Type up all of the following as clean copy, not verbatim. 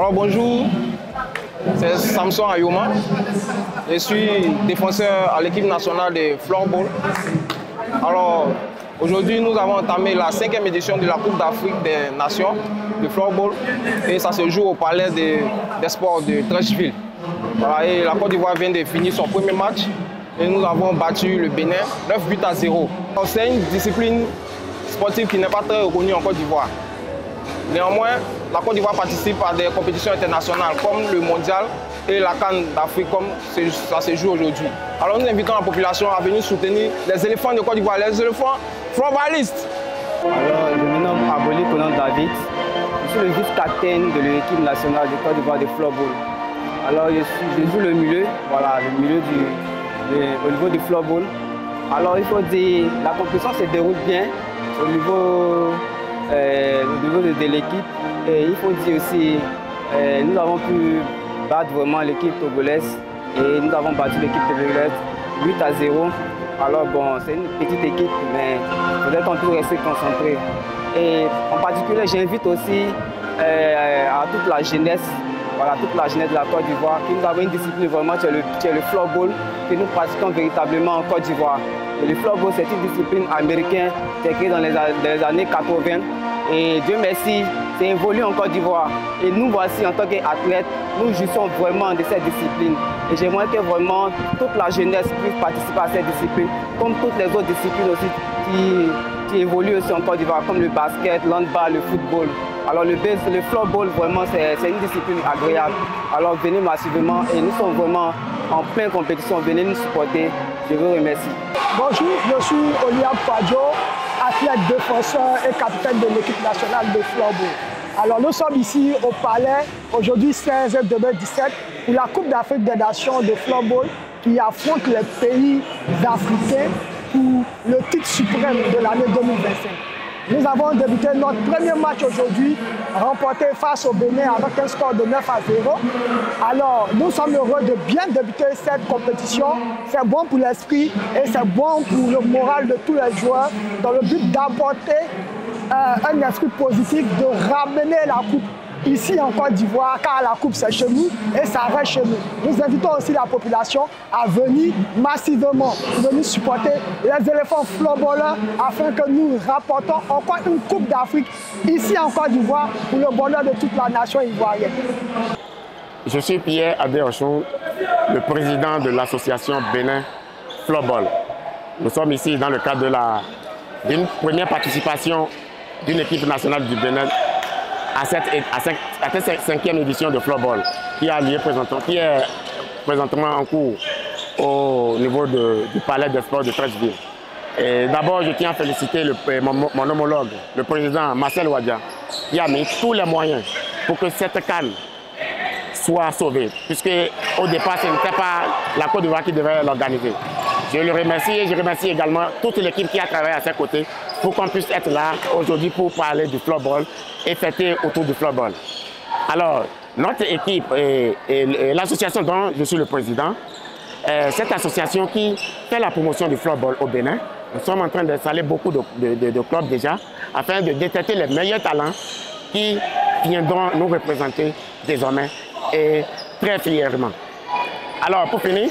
Alors bonjour, c'est Samson Ayoma. Je suis défenseur à l'équipe nationale de floorball. Alors aujourd'hui, nous avons entamé la 5e édition de la Coupe d'Afrique des Nations de floorball et ça se joue au palais des sports de Treichville. Voilà, et la Côte d'Ivoire vient de finir son premier match et nous avons battu le Bénin 9 buts à 0. C'est une discipline sportive qui n'est pas très reconnue en Côte d'Ivoire. Néanmoins, la Côte d'Ivoire participe à des compétitions internationales comme le mondial et la CAN d'Afrique comme ça se joue aujourd'hui. Alors nous invitons la population à venir soutenir les éléphants de Côte d'Ivoire, les éléphants floorbalistes. Alors je me nomme Aboli Conan David, je suis le vice-capitaine de l'équipe nationale de Côte d'Ivoire de floorball. Alors je joue le milieu, voilà, le milieu au niveau du floorball. Alors il faut dire, la compétition se déroule bien au niveau de l'équipe. Et il faut dire aussi, nous avons pu battre vraiment l'équipe togolaise et nous avons battu l'équipe togolaise 8 à 0. Alors bon, c'est une petite équipe, mais peut-être qu'on peut rester concentré. Et en particulier, j'invite aussi à toute la jeunesse, voilà, toute la jeunesse de la Côte d'Ivoire, que nous avons une discipline vraiment qui est le floorball, que nous pratiquons véritablement en Côte d'Ivoire. Et le floorball, c'est une discipline américaine qui est créée dans les années 80. Et Dieu merci, c'est évolué en Côte d'Ivoire. Et nous voici en tant qu'athlètes, nous jouissons vraiment de cette discipline. Et j'aimerais que vraiment toute la jeunesse puisse participer à cette discipline, comme toutes les autres disciplines aussi qui évoluent aussi en Côte d'Ivoire, comme le basket, l'handball, le football. Alors le floorball, vraiment, c'est une discipline agréable. Alors venez massivement et nous sommes vraiment en pleine compétition. Venez nous supporter. Je vous remercie. Bonjour, je suis Olivier Padjo, athlète défenseur et capitaine de l'équipe nationale de floorball. Alors nous sommes ici au Palais, aujourd'hui 16 2017, pour la Coupe d'Afrique des Nations de floorball qui affronte les pays africains pour le titre suprême de l'année 2025. Nous avons débuté notre premier match aujourd'hui, remporté face au Bénin avec un score de 9 à 0. Alors, nous sommes heureux de bien débuter cette compétition. C'est bon pour l'esprit et c'est bon pour le moral de tous les joueurs dans le but d'apporter un esprit positif, de ramener la coupe ici en Côte d'Ivoire, car la coupe c'est chez nous et ça reste chez nous. Nous invitons aussi la population à venir massivement, venir supporter les éléphants floorballeurs afin que nous rapportons encore une coupe d'Afrique ici en Côte d'Ivoire pour le bonheur de toute la nation ivoirienne. Je suis Pierre Adéochon, le président de l'association Bénin Floorball. Nous sommes ici dans le cadre d'une première participation d'une équipe nationale du Bénin à cette 5e édition de floorball qui est présentement en cours au niveau du palais des sports de Treichville. D'abord, je tiens à féliciter mon homologue, le président Marcel Ouadia, qui a mis tous les moyens pour que cette CAN soit sauvée, puisque au départ, ce n'était pas la Côte d'Ivoire qui devait l'organiser. Je le remercie et je remercie également toute l'équipe qui a travaillé à ses côtés pour qu'on puisse être là aujourd'hui pour parler du floorball et fêter autour du floorball. Alors, notre équipe et l'association dont je suis le président, cette association qui fait la promotion du floorball au Bénin, nous sommes en train d'installer beaucoup de clubs déjà afin de détecter les meilleurs talents qui viendront nous représenter désormais et très fièrement. Alors, pour finir,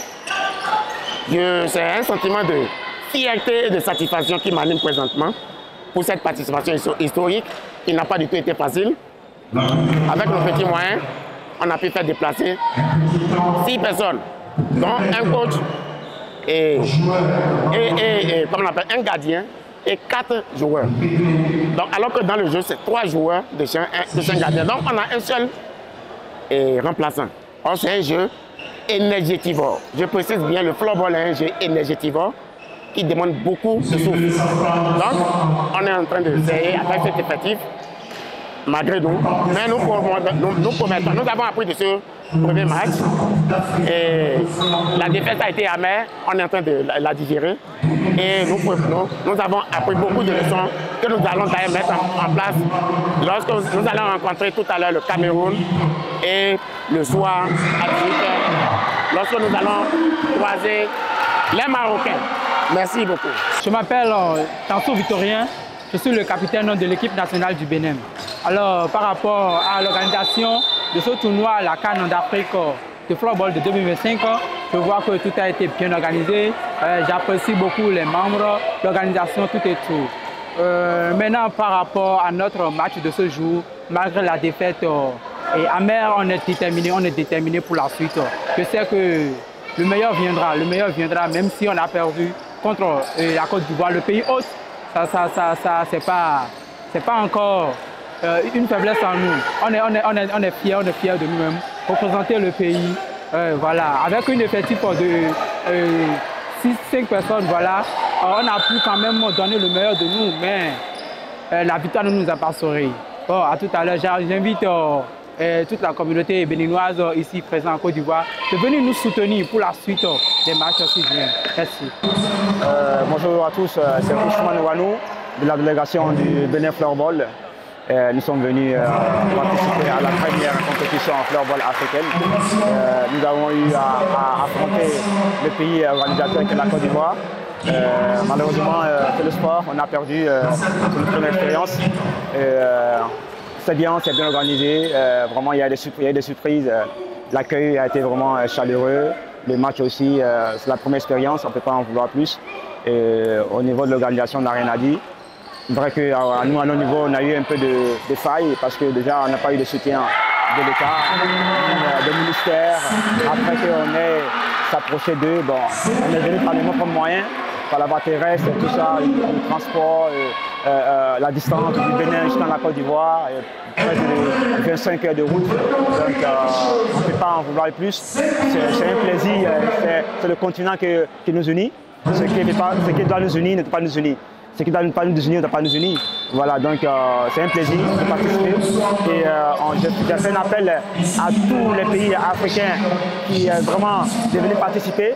c'est un sentiment de fierté et de satisfaction qui m'anime présentement pour cette participation historique qui n'a pas du tout été facile. Avec nos petits moyens, on a pu faire déplacer 6 personnes, dont un coach et comme on appelle, un gardien et 4 joueurs. Donc, alors que dans le jeu, c'est 3 joueurs de chaque gardien. Donc, on a un seul remplaçant. Or, c'est un jeu énergétivore. Je précise bien, le floorball est un jeu énergétivore qui demande beaucoup de souffle. Donc, on est en train d'essayer avec cet effectif, malgré nous. Mais nous promettons, nous avons appris de ce premier match. Et la défaite a été amère, on est en train de la digérer. Et nous avons appris beaucoup de leçons que nous allons d'ailleurs mettre en place lorsque nous allons rencontrer tout à l'heure le Cameroun et le soir à 18h, lorsque nous allons croiser les Marocains. Merci beaucoup. Je m'appelle Tanso Victorien, je suis le capitaine de l'équipe nationale du Bénin. Alors, par rapport à l'organisation de ce tournoi, la CAN d'Afrique de floorball de 2025. Je vois que tout a été bien organisé. J'apprécie beaucoup les membres, l'organisation, tout et tout. Maintenant, par rapport à notre match de ce jour, malgré la défaite et amère, on est déterminé pour la suite. Je sais que le meilleur viendra, même si on a perdu contre la Côte d'Ivoire, le pays hôte. C'est pas encore une faiblesse en nous. On est fiers de nous-mêmes, représenter le pays, voilà, avec une effectif de 5 personnes, voilà. On a pu quand même donner le meilleur de nous, mais la victoire ne nous a pas souri. Bon, à tout à l'heure, j'invite toute la communauté béninoise ici présente en Côte d'Ivoire de venir nous soutenir pour la suite des matchs qui viennent. Merci. Bonjour à tous, c'est Ousmane Ouanou de la délégation du Bénin Floorball. Nous sommes venus participer à la première compétition en floorball africaine. Nous avons eu à affronter le pays organisateur qui est la Côte d'Ivoire. Malheureusement, c'est le sport, on a perdu notre première expérience. C'est bien organisé, vraiment il y a des surprises. L'accueil a été vraiment chaleureux. Le match aussi, c'est la première expérience, on ne peut pas en vouloir plus. Au niveau de l'organisation, on n'a rien à dire. C'est vrai qu'à nous, à nos niveaux, on a eu un peu de failles parce que déjà, on n'a pas eu de soutien de l'État, des ministères. Après qu'on ait s'approché d'eux, bon, on est venu par les propres moyens, par la voie terrestre, tout ça, le transport, la distance du Bénin jusqu'à la Côte d'Ivoire, près de 25 heures de route. Donc, on ne peut pas en vouloir plus. C'est un plaisir, c'est le continent qui nous unit. Ce qui doit nous unir ne doit pas nous unir. Ce qui ne doit pas nous unir ne doit pas nous unir. Voilà, donc c'est un plaisir de participer. Et je fais un appel à tous les pays africains qui vraiment devaient participer,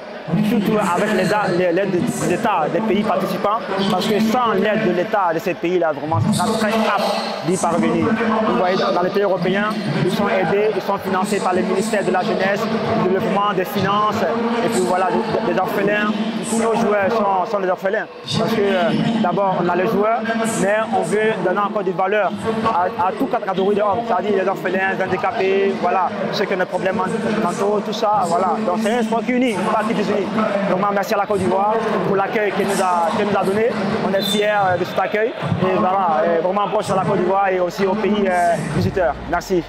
surtout avec l'aide de l'État des pays participants, parce que sans l'aide de l'État de ces pays-là, vraiment, ça sera très apte d'y parvenir. Vous voyez, dans les pays européens, ils sont aidés, ils sont financés par les ministères de la jeunesse, du développement, des finances, et puis voilà, des orphelins. Tous nos joueurs sont des orphelins, parce que d'abord, on a les joueurs, mais on veut donner encore des valeurs à toutes les catégories d'hommes, c'est-à-dire les orphelins, les handicapés, voilà, ceux qui ont des problèmes mentaux, tout ça, voilà. Donc c'est un sport qui unit, une partie des unis. Donc merci à la Côte d'Ivoire pour l'accueil qu'elle nous a donné. On est fiers de cet accueil. Et voilà, et vraiment proche à la Côte d'Ivoire et aussi aux pays visiteurs. Merci.